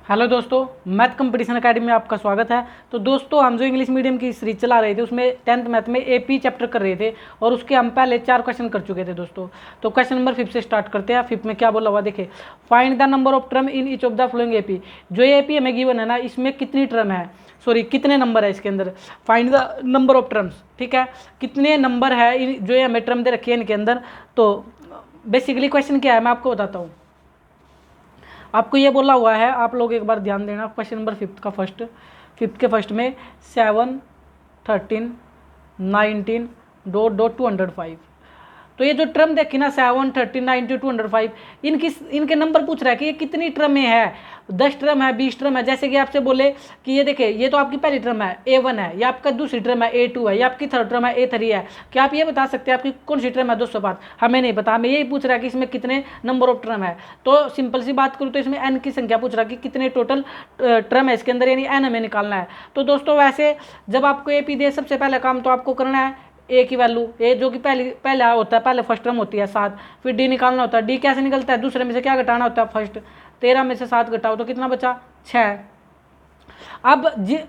Hello दोस्तों, math competition academy में आपका स्वागत है। तो दोस्तों, हम जो इंग्लिश मीडियम की सीरीज चला रहे थे उसमें 10th मैथ में एपी चैप्टर कर रहे थे और उसके हम पहले 4 क्वेश्चन कर चुके थे दोस्तों। तो क्वेश्चन नंबर 5 से स्टार्ट करते हैं। 5 में क्या बोला हुआ देखिए, find the number of term in each of the following AP. जो एपी हमें गिवन है ना, इसमें कितनी टर्म है, सॉरी कितने नंबर है इसके अंदर। Find the number of terms, ठीक है, कितने नंबर है जो हमें टर्म दे रखी है इनके अंदर। तो बेसिकली क्वेश्चन क्या है मैं आपको बताता हूँ। आपको ये बोला हुआ है, आप लोग एक बार ध्यान देना। क्वेश्चन नंबर 5 का फिफ्थ के फर्स्ट में 7, 13, 19 डॉट डॉट 205। तो ये जो ट्रम देखी ना 7, 13, 90, 205, इनके नंबर पूछ रहा है कि ये कितनी ट्रम है। 10 ट्रम है, 20 ट्रम है। जैसे कि आपसे बोले कि ये देखिए, ये तो आपकी पहली ट्रम है A1 है, या आपका दूसरी ट्रम है A2 है, या आपकी थर्ड ट्रम है A3 है। क्या आप ये बता सकते हैं आपकी कौन सी ट्रम है 205? हमें नहीं पता, हमें यही पूछ रहा है कि इसमें कितने नंबर ऑफ ट्रम है। तो सिंपल सी बात करूँ तो इसमें n की संख्या पूछ रहा है कि कितने टोटल ट्रम है इसके अंदर, यानी n हमें निकालना है। तो दोस्तों वैसे जब आपको AP दे, सबसे पहला काम तो आपको करना है ए की वैल्यू, ए जो कि पहला होता है, पहले फर्स्ट टर्म होती है 7, फिर डी निकालना होता है। डी कैसे निकलता है, दूसरे में से क्या घटाना होता है फर्स्ट। 13 में से 7 घटाओ तो कितना बचा 6। अब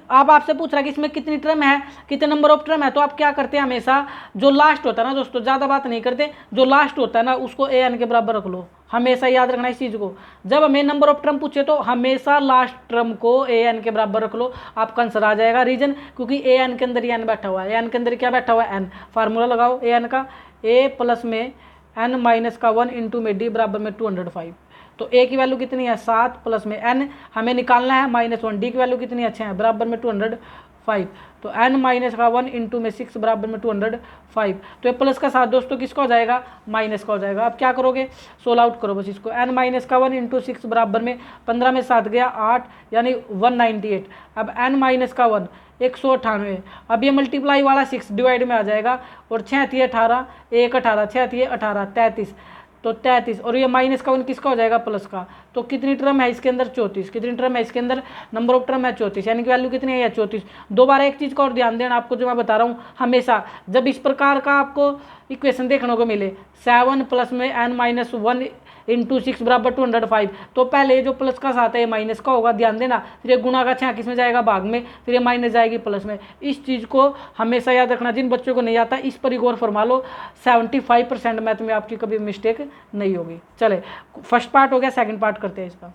आपसे पूछ रहा है कि इसमें कितनी टर्म है, कितने नंबर ऑफ टर्म है। तो आप क्या करते हैं, हमेशा जो लास्ट होता है ना दोस्तों, ज़्यादा बात नहीं करते, जो लास्ट होता है ना उसको an के बराबर रख लो। हमेशा याद रखना इस चीज़ को, जब हमें नंबर ऑफ टर्म पूछे तो हमेशा लास्ट टर्म को an के बराबर रख लो, आपका आंसर आ जाएगा। रीजन क्योंकि an के अंदर ही n बैठा हुआ है, an के अंदर क्या बैठा हुआ है n। फार्मूला लगाओ an का, a प्लस में n माइनस का 1 इंटू में d बराबर में 205। तो a की वैल्यू कितनी है 7 प्लस में n हमें निकालना है -1। d की वैल्यू कितनी है 6 बराबर में 205। तो n माइनस का 1 इंटू में 6 बराबर में 205। तो ये प्लस का 7 दोस्तों किसका हो जाएगा, माइनस का हो जाएगा। अब क्या करोगे, सोल्व आउट करो बस इसको। n माइनस का 1 इंटू 6 बराबर में 15 में 7 गया 8, यानी 198। अब n माइनस का 1 198। अब ये मल्टीप्लाई वाला 6 डिवाइड में आ जाएगा, और 6 थी 18, 1 18, 6 थी 18, 33। तो 33, और ये माइनस का 1 किसका हो जाएगा, प्लस का। तो कितनी टर्म है इसके अंदर, 34। कितनी टर्म है इसके अंदर, नंबर ऑफ टर्म है 34, यानी कि वैल्यू कितनी है 34। दोबारा एक चीज़ का और ध्यान देना, आपको जो मैं बता रहा हूँ, हमेशा जब इस प्रकार का आपको इक्वेशन देखने को मिले 7 प्लस में n माइनस 1 इंटू 6 बराबर 205, तो पहले जो प्लस का 7 है ये माइनस का होगा, ध्यान देना। फिर ये गुणा का 6 किस में जाएगा, भाग में, फिर ये माइनस जाएगी प्लस में। इस चीज़ को हमेशा याद रखना। जिन बच्चों को नहीं आता इस पर एक और फरमा लो, 75% मैथ में आपकी कभी मिस्टेक नहीं होगी। चले, फर्स्ट पार्ट हो गया, सेकंड पार्ट करते हैं इसका।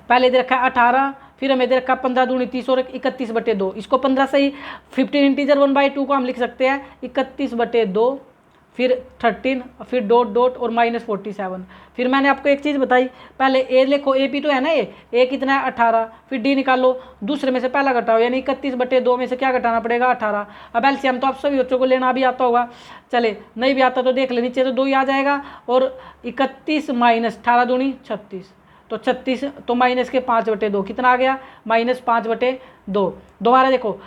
पहले दे रखा है 18, फिर हमें दे रखा 15 दूनी 30 और 31/2। इसको 15 से ही 15 इंटीजर 1/2 को हम लिख सकते हैं 31/2, फिर 13, फिर डॉट डॉट और -47। फिर मैंने आपको एक चीज़ बताई, पहले ए लिखो, ए पी तो है ना, ए कितना है 18, फिर डी निकालो, दूसरे में से पहला घटाओ, यानी 31/2 में से क्या घटाना पड़ेगा 18। अब एलसीएम तो आप सभी बच्चों को लेना भी आता होगा। चले, नहीं भी आता तो देख ले, नीचे तो 2 ही आ जाएगा, और 31 माइनस 18 दूनी 36, तो 36, तो माइनस के 5/2 कितना आ गया, -5/2। दोबारा देखो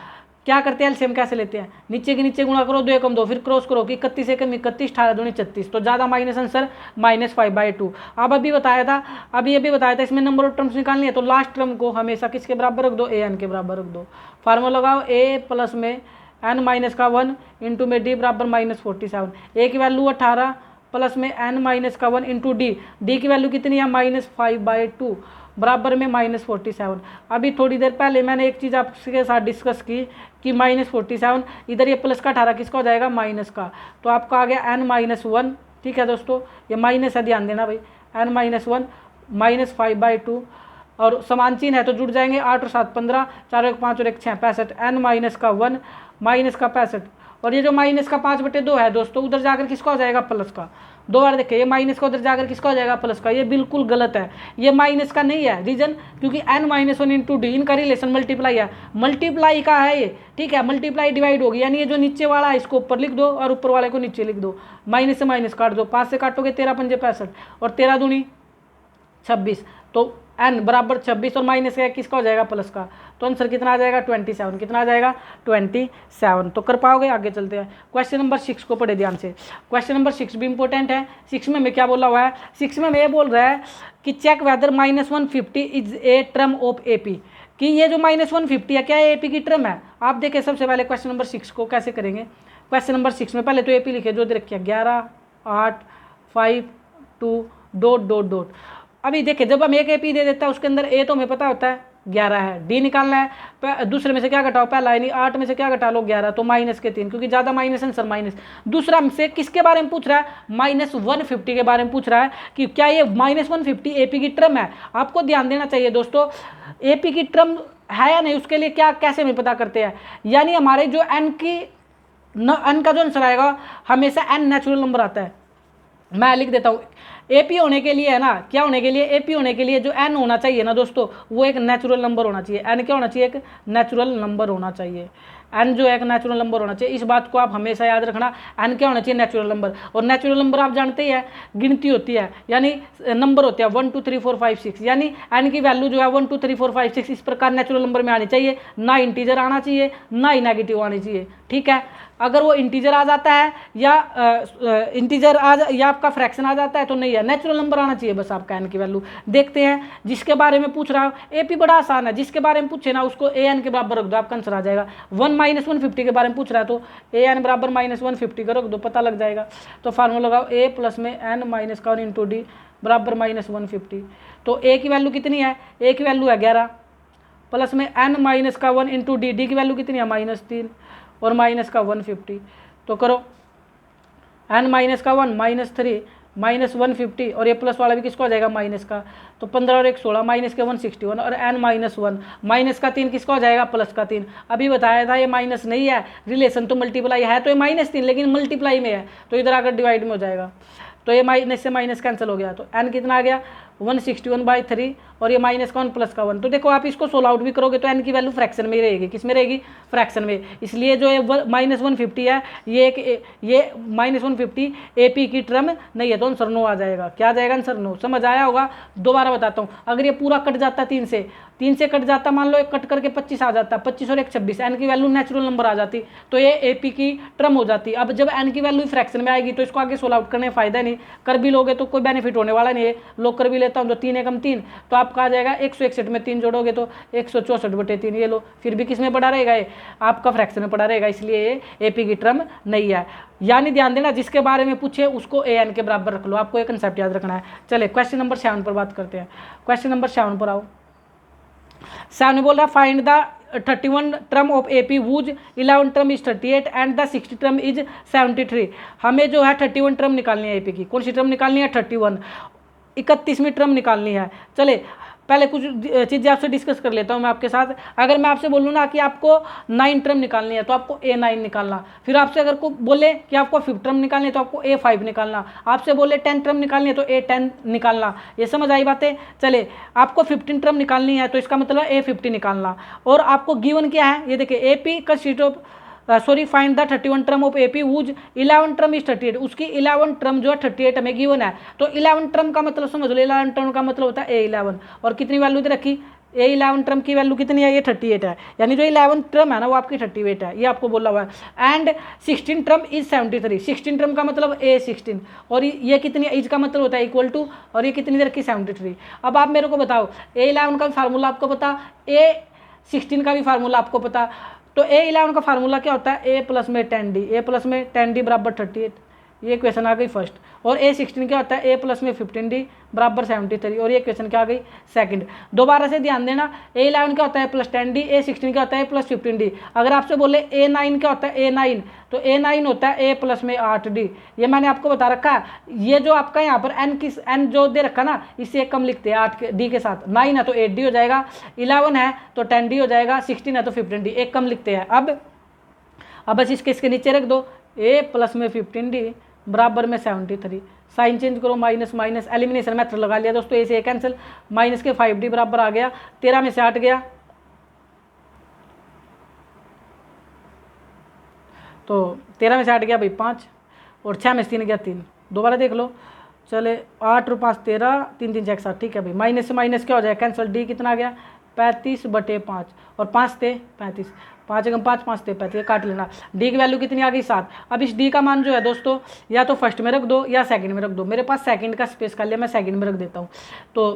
क्या करते हैं, एलसीएम कैसे लेते हैं, नीचे के नीचे गुणा करो, 2 एकम 2, फिर क्रॉस करो कि 31 एकम 31, 18 दूनी 36, तो ज़्यादा माइनस आंसर -5/2। अब अभी बताया था, अभी बताया था इसमें नंबर ऑफ टर्म्स निकालनी है, तो लास्ट टर्म को हमेशा किसके बराबर रख दो, an के बराबर रख दो। फार्मूला लगाओ, a प्लस में n माइनस का 1 इंटू में d बराबर -47। a की वैल्यू 18 प्लस में n माइनस का 1 इंटू डी की वैल्यू कितनी है -5/2 बराबर में -47। अभी थोड़ी देर पहले मैंने एक चीज़ आपके साथ डिस्कस की कि -47, इधर ये प्लस का 18 किसका हो जाएगा, माइनस का। तो आपका आ गया n-1, ठीक है दोस्तों, ये माइनस है, ध्यान देना भाई, n-1 -5/2, और समान चिन्ह है तो जुड़ जाएंगे, 8 और 7 15, 4 और 1 5 और 1 6, 65, n-1 माइनस का 65, और ये जो माइनस का 5/2 है दोस्तों, उधर जाकर किसका हो जाएगा, प्लस का। दो बार देखिए, ये माइनस का उधर जाकर किसका हो जाएगा, प्लस का। ये बिल्कुल गलत है, ये माइनस का नहीं है। रीजन क्योंकि n-1 इंटू डी, इनका रिलेशन मल्टीप्लाई है, मल्टीप्लाई का है ये, ठीक है। मल्टीप्लाई डिवाइड होगी, यानी ये जो नीचे वाला है इसको ऊपर लिख दो और ऊपर वाले को नीचे लिख दो। माइनस से माइनस काट दो, 5 से काटोगे 13 पंजे 65, और 13 दूनी 26, तो n बराबर 26, और माइनस का किसका हो जाएगा, प्लस का। तो आंसर कितना आ जाएगा 27। कितना आ जाएगा 27। तो कर पाओगे, आगे चलते हैं। क्वेश्चन नंबर 6 को पढ़े ध्यान से। क्वेश्चन नंबर 6 भी इंपॉर्टेंट है। 6 में हमें क्या बोला हुआ है, 6 में हमें ये बोल रहा है कि check whether -150 is a term of AP, कि ये जो -150 है क्या है AP की टर्म है। आप देखें सबसे पहले क्वेश्चन नंबर 6 को कैसे करेंगे। क्वेश्चन नंबर 6 में पहले तो AP लिखे जो दे रखिए 11, 8, 5, 2 डॉट डॉट डॉट। अभी देखिए जब हम एक ए पी दे देता है उसके अंदर ए तो हमें पता होता है 11 है, डी निकालना है, दूसरे में से क्या घटाओ, पहला यानी 8 में से क्या घटा लो 11, तो माइनस के 3, क्योंकि ज़्यादा माइनस आंसर माइनस। दूसरा हमसे किसके बारे में पूछ रहा है, -150 के बारे में पूछ रहा है कि क्या ये -150 एपी की टर्म है। आपको ध्यान देना चाहिए दोस्तों, एपी की टर्म है या नहीं, उसके लिए क्या कैसे हमें पता करते हैं, यानी हमारे जो एन का जो आंसर आएगा हमेशा एन नेचुरल नंबर आता है। मैं लिख देता हूँ, एपी होने के लिए है ना, क्या होने के लिए, एपी होने के लिए जो एन होना चाहिए ना दोस्तों, वो एक नेचुरल नंबर होना चाहिए। एन क्या होना चाहिए, एक नेचुरल नंबर होना चाहिए। एन जो है एक नेचुरल नंबर होना चाहिए, इस बात को आप हमेशा याद रखना। एन क्या होना चाहिए, नेचुरल नंबर। और नेचुरल नंबर आप जानते ही है गिनती होती है, यानी नंबर होते हैं 1 2 3 4 5 6, यानी एन की वैल्यू जो है 1 2 3 4 5 6 इस प्रकार नेचुरल नंबर में आनी चाहिए, ना इंटीजर आना चाहिए ना ही नेगेटिव आनी चाहिए। ठीक है, अगर वो इंटीजर आ जाता है या या आपका फ्रैक्शन आ जाता है तो नहीं है, नेचुरल नंबर आना चाहिए बस आपका एन की वैल्यू। देखते हैं जिसके बारे में पूछ रहा हूँ, एपी बड़ा आसान है, जिसके बारे में पूछे ना उसको ए एन के बराबर रख दो, आपका आंसर आ जाएगा। 1-150 के बारे में पूछ रहा है तो ए एन बराबर -150 का रख दो, पता लग जाएगा। तो फार्मूला लगाओ, ए प्लस में एन माइनस का 1 इंटू डी बराबर -150। तो ए की वैल्यू कितनी है, ए की वैल्यू है 11 प्लस में एन माइनस का 1 इंटू डी, डी की वैल्यू कितनी है -3 और माइनस का 150। तो करो n माइनस का 1 -3 -150 और ये प्लस वाला भी किसको आ जाएगा माइनस का, तो 15 और 1 16 माइनस के 161 और n -1 माइनस का 3 किसको आ जाएगा प्लस का 3। अभी बताया था ये माइनस नहीं है, रिलेशन तो मल्टीप्लाई है, तो ये -3 लेकिन मल्टीप्लाई में है तो इधर आकर डिवाइड में हो जाएगा। तो ये माइनस से माइनस कैंसिल हो गया, तो n कितना आ गया 161/3 और ये माइनस का 1 प्लस का 1। तो देखो आप इसको सोल्व आउट भी करोगे तो n की वैल्यू फ्रैक्शन में ही रहेगी, किस में रहेगी, फ्रैक्शन में। इसलिए जो ये -150 है ये -150 एपी की टर्म नहीं है, तो आंसर नो आ जाएगा। क्या आ जाएगा आंसर नो, समझ आया होगा। दोबारा बताता हूँ, अगर ये पूरा कट जाता 3 से कट जाता, मान लो एक कट करके 25 आ जाता, 25 और 1 26, एन की वैल्यू नेचुरल नंबर आ जाती तो ये एपी की टर्म हो जाती। अब जब एन की वैल्यू फ्रैक्शन में आएगी तो इसको आगे सोल्व आउट करने फायदा नहीं, कर भी लोगे तो कोई बेनिफिट होने वाला नहीं है। लोग कर भी लेता हूँ तो 3 एकम 3, तो आपका आ जाएगा 161 में 3 जोड़ोगे तो 164/3, ये लो फिर भी किस में पड़ा रहेगा, ये आपका फ्रैक्शन में पड़ा रहेगा, इसलिए ये एपी की टर्म नहीं है। यानी ध्यान देना, जिसके बारे में पूछे उसको ए एन के बराबर रख लो, आपको एक कंसेप्ट याद रखना है। चले क्वेश्चन नंबर 7 पर बात करते हैं। क्वेश्चन नंबर 7 पर आओ। 7 बोल रहा find the 31 term of AP whose 11 term is 38 and the 60 term is 73। हमें जो है 31 टर्म निकालनी है एपी की, कौन सी टर्म निकालनी है 31, 31वीं टर्म निकालनी है। चले पहले कुछ चीज़ें आपसे डिस्कस कर लेता हूँ मैं आपके साथ। अगर मैं आपसे बोलूँ ना कि आपको 9 टर्म निकालनी है तो आपको A9 निकालना, फिर आपसे अगर को बोले कि आपको 5 टर्म निकालनी है तो आपको A5 निकालना, आपसे बोले 10 टर्म निकालनी है तो A10 निकालना। ये समझ आई बातें। चले आपको 15 टर्म निकालनी है तो इसका मतलब A50 निकालना। और आपको गिवन क्या है, ये देखिए AP consist of find the 31 term of AP whose 11 term is 38, उसकी 11 टर्म जो है 38 हमें गिवन है। तो 11 टर्म का मतलब समझ लो, 11 टर्म का मतलब होता है A11 और कितनी वैल्यू दे रखी, A11 टर्म की वैल्यू कितनी है, ये 38 है, यानी जो 11 टर्म है ना वो आपकी 38 है, ये आपको बोला हुआ है। एंड 16 टर्म इज 73, 16 टर्म का मतलब A16 और ये कितनी इज का मतलब होता है इक्वल टू, और ये कितनी दे रखी 73। अब आप मेरे को बताओ A11 का भी फार्मूला आपको पता, A16 का भी फार्मूला आपको पता, तो A11 का फार्मूला क्या होता है, A प्लस में 10D, A प्लस में 10D बराबर 38, ये क्वेश्चन आ गई फर्स्ट। और A16 क्या होता है, A प्लस में 15D बराबर 73, और ये क्वेश्चन क्या आ गई सेकंड। दोबारा से ध्यान देना, A11 क्या होता है प्लस 10D, A16 क्या होता है प्लस 15D। अगर आपसे बोले A9 क्या होता है, A9 तो A9 होता है A प्लस में 8D, ये मैंने आपको बता रखा है। ये जो आपका यहाँ पर n जो दे रखा ना, इससे एक कम लिखते हैं 8D के साथ, 9 है तो 8D हो जाएगा, 11 है तो 10D हो जाएगा, 16 है तो 15D, एक कम लिखते हैं। अब बस इसके नीचे रख दो, A प्लस में 15D बराबर में 73, साइन चेंज करो, माइनस माइनस एलिमिनेशन मेथड लगा लिया दोस्तों, ए से कैंसिल, माइनस के 5D बराबर आ गया, 13 में से 8 गया तो 13 में से 8 गया भाई 5 और 6 में से 3 गया 3। दोबारा देख लो, चले 8 और 5 13, 3 3 6 7, ठीक है भाई। माइनस से माइनस क्या हो जाएगा कैंसिल, डी कितना आ गया 35/5 और 5 थे 35, 5 एकम 5 5 थे 35, काट लेना। डी की वैल्यू कितनी आ गई 7। अब इस डी का मान जो है दोस्तों या तो फर्स्ट में रख दो या सेकंड में रख दो, मेरे पास सेकंड का स्पेस कर लिया, मैं सेकंड में रख देता हूँ। तो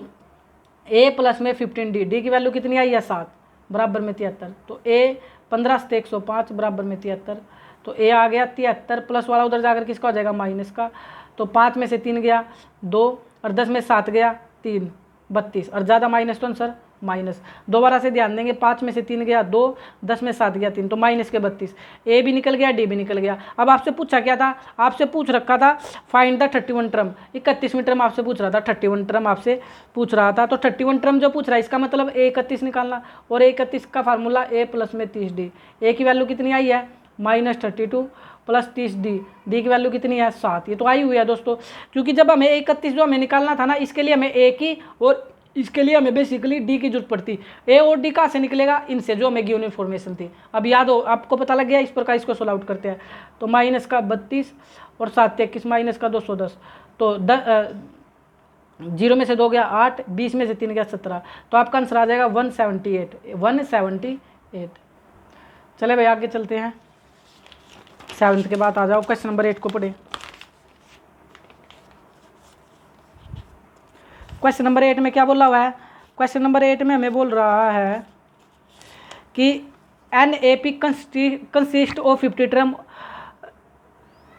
A प्लस में 15D, डी की वैल्यू कितनी आई है 7 बराबर में 73, तो A 15 से 105 बराबर में 73, तो A आ गया 73, प्लस वाला उधर जाकर किसका हो जाएगा माइनस का, तो 5 में से 3 गया 2 और 10 में 7 गया 3 32 और ज़्यादा माइनस तो आंसर माइनस। दोबारा से ध्यान देंगे, 5 में से 3 गया 2, 10 में 7 गया 3, तो माइनस के 32। ए भी निकल गया, डी भी निकल गया। अब आपसे पूछा क्या था, आपसे पूछ रखा था फाइंड द 31 टर्म, 31वीं टर्म आपसे पूछ रहा था, 31 टर्म आपसे पूछ रहा था। तो 31 टर्म जो पूछ रहा है इसका मतलब ए 31 निकालना, और ए 31 का फार्मूला ए प्लस में 30 डी। ए की वैल्यू कितनी आई है -32 प्लस 30 डी, डी की वैल्यू कितनी है 7। ये तो आई हुई है दोस्तों, क्योंकि जब हमें 31 जो हमें निकालना था ना, इसके लिए हमें ए की और इसके लिए हमें बेसिकली डी की जरूरत पड़ती। ए और डी कहाँ से निकलेगा, इनसे जो हमें गिवन इन्फॉर्मेशन थी। अब याद हो, आपको पता लग गया, इस प्रकार इसको सोल्व आउट करते हैं। तो माइनस का 32 और 7 21 माइनस का 210, तो 0 में से 2 गया 8, 20 में से 3 गया 17, तो आपका आंसर आ जाएगा 178। चले भाई आगे चलते हैं, 7th के बाद आ जाओ, क्वेश्चन नंबर 8 को पढ़े। क्वेश्चन नंबर 8 में क्या बोला हुआ है, क्वेश्चन नंबर 8 में हमें बोल रहा है कि an A P consist of 50 term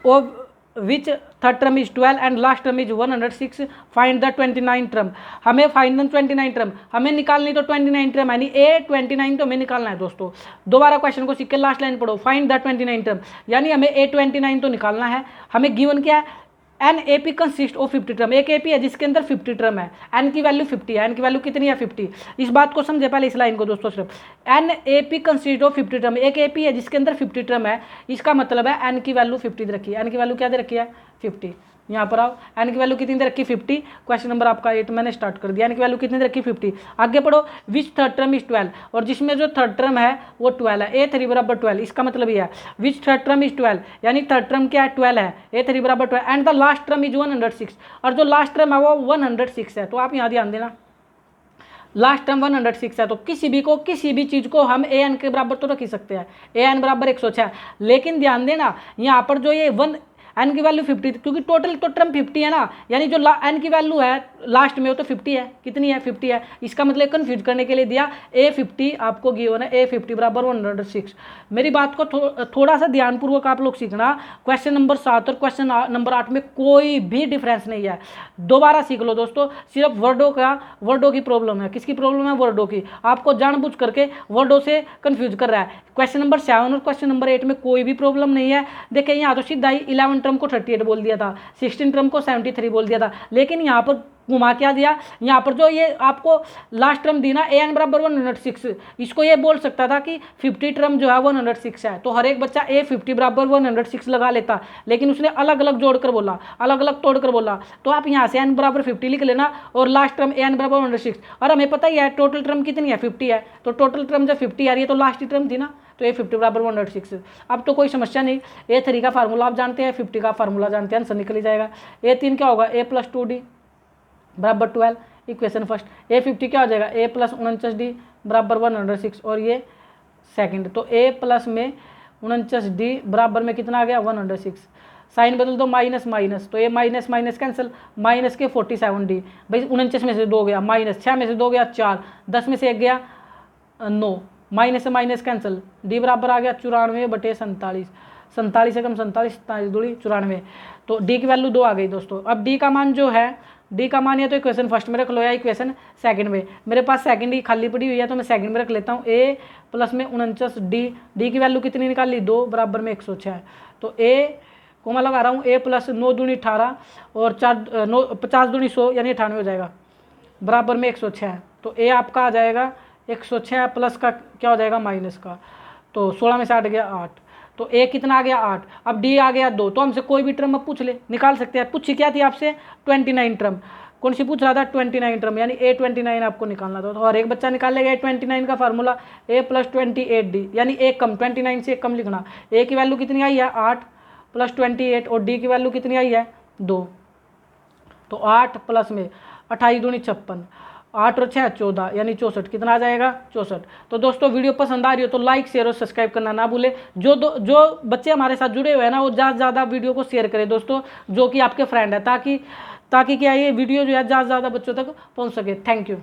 of which third term is 12 and last term is 106, find the 29 term. हमें फाइंड द 29 टर्म, हमें निकालनी तो 29 टर्म, यानी ए 29 तो हमें निकालना है दोस्तों। दोबारा क्वेश्चन को सीख के लास्ट लाइन पढ़ो, फाइंड द 29 टर्म, यानी हमें ए 29 तो निकालना है। हमें गिवन क्या है, an A P consist of 50 term, एक ए पी है जिसके अंदर 50 टर्म है, एन की वैल्यू 50 है, एन की वैल्यू कितनी है 50। इस बात को समझे पहले इस लाइन को दोस्तों, सिर्फ an A P consist of 50 term, एक ए पी है जिसके अंदर 50 टर्म है, इसका मतलब है एन की वैल्यू 50 दे रखी है। एन की वैल्यू क्या दे रखी है 50, यहाँ पर आओ, एन की वैल्यू कितनी दे रखी 50। क्वेश्चन नंबर आपका 8 मैंने स्टार्ट कर दिया, एन की वैल्यू कितनी दे रखी 50। आगे पढ़ो, विच थर्ड टर्म इज 12, और जिसमें जो थर्ड टर्म है वो 12 है, A3 बराबर 12, इसका मतलब ये है विच थर्ड टर्म इज 12, यानी थर्ड टर्म क्या है 12 है, A3 बराबर 12 and the last term is 106, और जो लास्ट टर्म है वो 106 है। तो आप यहाँ ध्यान देना, लास्ट टर्म 106 है, तो किसी भी चीज़ को हम ए एन के बराबर तो रख ही सकते हैं, ए एन बराबर 106, लेकिन ध्यान देना यहाँ पर जो ये एन की वैल्यू 50, क्योंकि टोटल तो टर्म 50 है ना, यानी जो एन की वैल्यू है लास्ट में वो तो 50 है, कितनी है 50 है। इसका मतलब कंफ्यूज करने के लिए दिया A50 आपको गिवन है, A50 बराबर 106। मेरी बात को थोड़ा सा ध्यानपूर्वक आप लोग सीखना, क्वेश्चन नंबर 7 और क्वेश्चन नंबर 8 में कोई भी डिफरेंस नहीं है, दोबारा सीख लो दोस्तों। सिर्फ वर्डों की प्रॉब्लम है, किसकी प्रॉब्लम है, वर्डों की, आपको जानबूझ करके वर्डों से कंफ्यूज कर रहा है। क्वेश्चन नंबर 7 और क्वेश्चन नंबर 8 में कोई भी प्रॉब्लम नहीं है। देखिए यहाँ तो सीधा ही 11 टर्म को 38 बोल दिया था, 16 टर्म को 73 बोल दिया था, लेकिन यहाँ पर घुमा क्या दिया, यहाँ पर जो ये आपको लास्ट टर्म दी ना ए एन बराबर 106, इसको ये बोल सकता था कि 50 टर्म जो है 106 है, तो हर एक बच्चा A50 बराबर 106 लगा लेता, लेकिन उसने अलग अलग जोड़कर बोला, अलग अलग तोड़कर बोला। तो आप यहाँ से एन बराबर 50 लिख लेना और लास्ट टर्म ए एन बराबर 106, और हमें पता ही है टोटल टर्म कितनी है 50 है, तो टोटल टर्म जब 50 आ रही है तो लास्ट टर्म थी ना, तो A50 बराबर 106। अब तो कोई समस्या नहीं, A3 का फार्मूला आप जानते हैं, 50 का फार्मूला जानते हैं, आंसर निकल ही जाएगा। A3 क्या होगा, A + 2D बराबर 12, इक्वेशन फर्स्ट। A50 क्या हो जाएगा, A + 49D बराबर 106, और ये सेकंड, तो A प्लस में 49D बराबर में कितना आ गया 106। साइन बदल दो, माइनस माइनस, तो ये माइनस माइनस कैंसिल, माइनस के 47D, भाई 49 में से 2 गया माइनस, 6 में से 2 गया 4, 10 में से 1 गया 9, माइनस से माइनस कैंसिल, डी बराबर आ गया 94/47, 47 से कम 47, 94, तो डी की वैल्यू 2 आ गई दोस्तों। अब डी का मान जो है, डी का मान या तो इक्वेशन फर्स्ट में रख लो या इक्वेशन सेकंड में, मेरे पास सेकंड ही खाली पड़ी हुई है तो मैं सेकंड में रख लेता हूँ। A प्लस में 49D, डी की वैल्यू कितनी निकाल ली 2 बराबर में 106, तो A को मैं लगा रहा हूँ A प्लस 9 दूनी 18 और 50 दूनी 100 यानी 98 हो जाएगा बराबर में 106, तो A आपका आ जाएगा 106 प्लस का क्या हो जाएगा माइनस का, तो 16 में से 8 गया 8, तो A कितना आ गया 8, अब D आ गया 2, तो हमसे कोई भी टर्म अब पूछ ले निकाल सकते हैं। पूछी क्या थी आपसे 29 टर्म, कौन सी पूछ रहा था 29 टर्म, यानी A29 आपको निकालना था, तो हर एक बच्चा निकाल लेगा। A29 का फार्मूला A + 28D, यानी एक कम 29 से एक कम लिखना। A की वैल्यू कितनी आई है 8 + 28 और D की वैल्यू कितनी आई है 2, तो 8 प्लस में 28 दूनी 56, 8 और 6 14 यानी 64, कितना आ जाएगा 64। तो दोस्तों वीडियो पसंद आ रही हो तो लाइक शेयर और सब्सक्राइब करना ना भूले। जो बच्चे हमारे साथ जुड़े हुए हैं ना वो ज़्यादा से ज़्यादा वीडियो को शेयर करें दोस्तों, जो कि आपके फ्रेंड है, ताकि क्या ये वीडियो जो है ज़्यादा से ज़्यादा बच्चों तक पहुंच सके। Thank you.